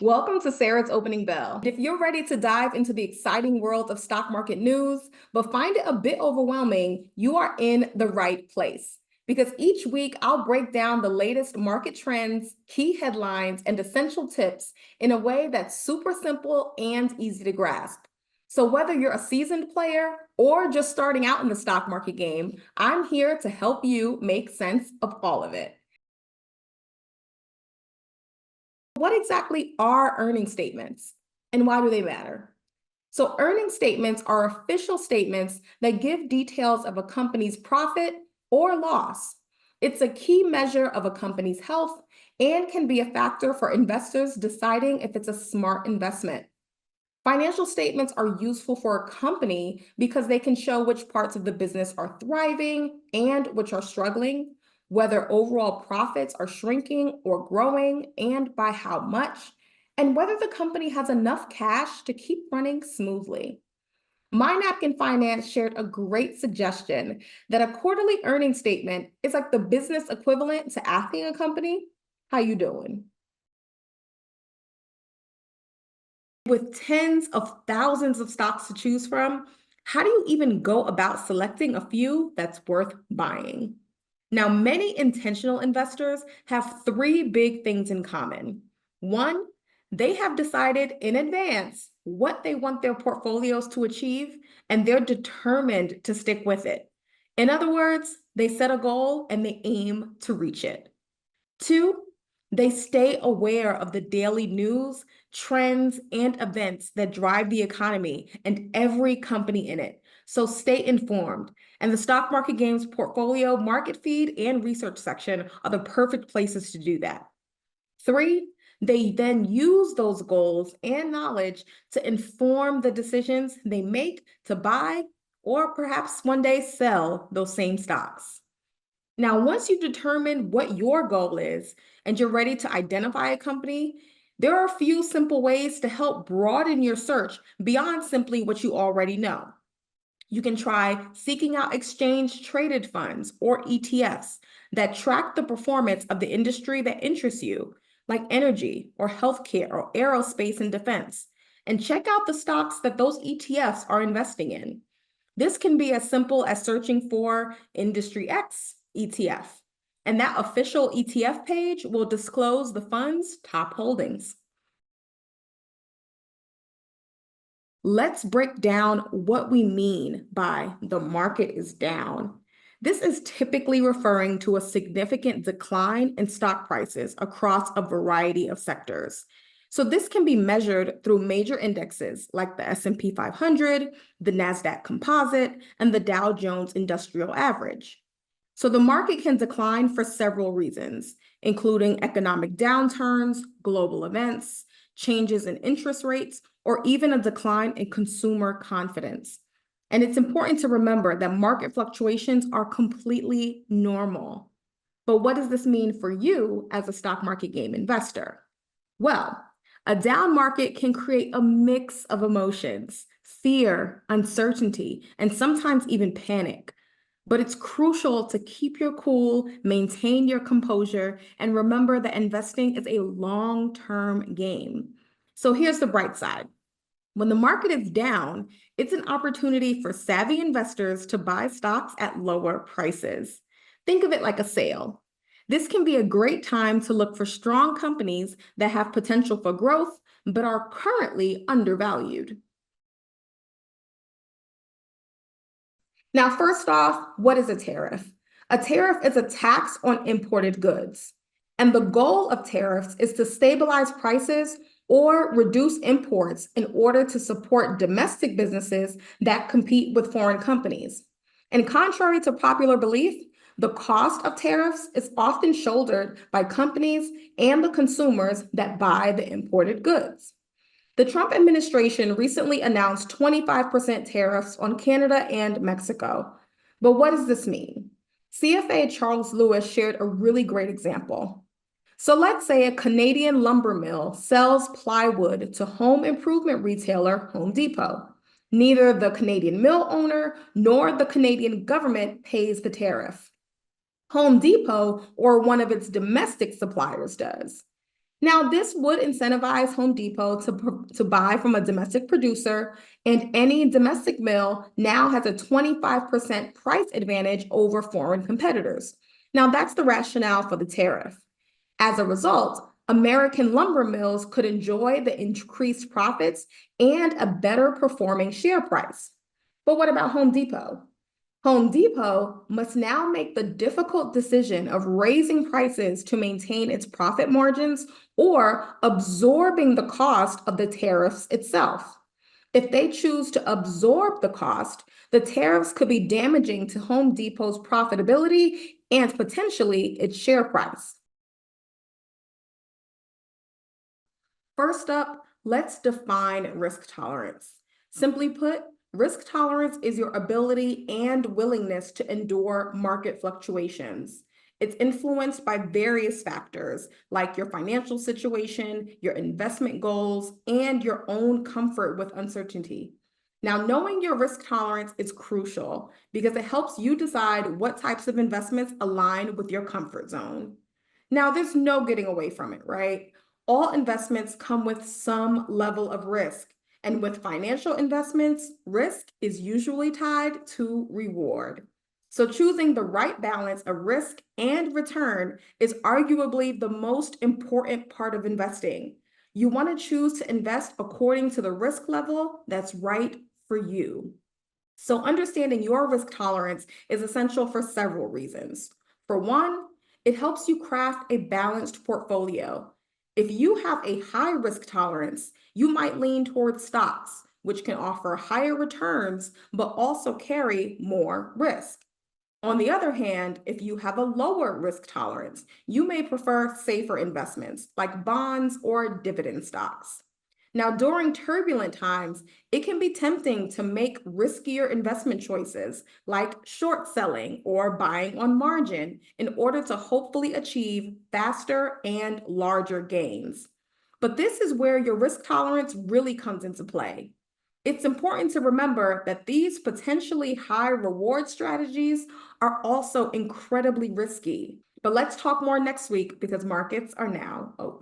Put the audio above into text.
Welcome to Sara's Opening Bell. If you're ready to dive into the exciting world of stock market news, but find it a bit overwhelming, you are in the right place. Because each week, I'll break down the latest market trends, key headlines, and essential tips in a way that's super simple and easy to grasp. So whether you're a seasoned player or just starting out in the stock market game, I'm here to help you make sense of all of it. What exactly are earning statements and why do they matter? So, earning statements are official statements that give details of a company's profit or loss. It's a key measure of a company's health and can be a factor for investors deciding if it's a smart investment. Financial statements are useful for a company because they can show which parts of the business are thriving and which are struggling, whether overall profits are shrinking or growing, and by how much, and whether the company has enough cash to keep running smoothly. My Napkin Finance shared a great suggestion that a quarterly earnings statement is like the business equivalent to asking a company, "How you doing?" With tens of thousands of stocks to choose from, how do you even go about selecting a few that's worth buying? Now, many intentional investors have three big things in common. One, they have decided in advance what they want their portfolios to achieve, and they're determined to stick with it. In other words, they set a goal and they aim to reach it. Two, they stay aware of the daily news, trends, and events that drive the economy and every company in it. So stay informed. And the Stock Market Games portfolio, market feed, and research section are the perfect places to do that. Three, they then use those goals and knowledge to inform the decisions they make to buy or perhaps one day sell those same stocks. Now, once you've determined what your goal is and you're ready to identify a company, there are a few simple ways to help broaden your search beyond simply what you already know. You can try seeking out exchange traded funds or ETFs that track the performance of the industry that interests you, like energy or healthcare or aerospace and defense, and check out the stocks that those ETFs are investing in. This can be as simple as searching for Industry X ETF, and that official ETF page will disclose the fund's top holdings. Let's break down what we mean by the market is down. This is typically referring to a significant decline in stock prices across a variety of sectors. So this can be measured through major indexes like the S&P 500, the NASDAQ Composite, and the Dow Jones Industrial Average. So the market can decline for several reasons, including economic downturns, global events, changes in interest rates, or even a decline in consumer confidence. And it's important to remember that market fluctuations are completely normal. But what does this mean for you as a stock market game investor? Well, a down market can create a mix of emotions, fear, uncertainty, and sometimes even panic. But it's crucial to keep your cool, maintain your composure, and remember that investing is a long-term game. So here's the bright side. When the market is down, it's an opportunity for savvy investors to buy stocks at lower prices. Think of it like a sale. This can be a great time to look for strong companies that have potential for growth, but are currently undervalued. Now, first off, what is a tariff? A tariff is a tax on imported goods. And the goal of tariffs is to stabilize prices or reduce imports in order to support domestic businesses that compete with foreign companies. And contrary to popular belief, the cost of tariffs is often shouldered by companies and the consumers that buy the imported goods. The Trump administration recently announced 25% tariffs on Canada and Mexico. But what does this mean? CFA Charles Lewis shared a really great example. So let's say a Canadian lumber mill sells plywood to home improvement retailer Home Depot. Neither the Canadian mill owner nor the Canadian government pays the tariff. Home Depot or one of its domestic suppliers does. Now, this would incentivize Home Depot to buy from a domestic producer, and any domestic mill now has a 25% price advantage over foreign competitors. Now, that's the rationale for the tariff. As a result, American lumber mills could enjoy the increased profits and a better performing share price. But what about Home Depot? Home Depot must now make the difficult decision of raising prices to maintain its profit margins or absorbing the cost of the tariffs itself. If they choose to absorb the cost, the tariffs could be damaging to Home Depot's profitability and potentially its share price. First up, let's define risk tolerance. Simply put, risk tolerance is your ability and willingness to endure market fluctuations. It's influenced by various factors like your financial situation, your investment goals, and your own comfort with uncertainty. Now, knowing your risk tolerance is crucial because it helps you decide what types of investments align with your comfort zone. Now, there's no getting away from it, right? All investments come with some level of risk. And with financial investments, risk is usually tied to reward. So choosing the right balance of risk and return is arguably the most important part of investing. You want to choose to invest according to the risk level that's right for you. So, understanding your risk tolerance is essential for several reasons. For one, it helps you craft a balanced portfolio. If you have a high risk tolerance, you might lean towards stocks, which can offer higher returns but also carry more risk. On the other hand, if you have a lower risk tolerance, you may prefer safer investments like bonds or dividend stocks. Now, during turbulent times, it can be tempting to make riskier investment choices like short selling or buying on margin in order to hopefully achieve faster and larger gains. But this is where your risk tolerance really comes into play. It's important to remember that these potentially high reward strategies are also incredibly risky. But let's talk more next week because markets are now open.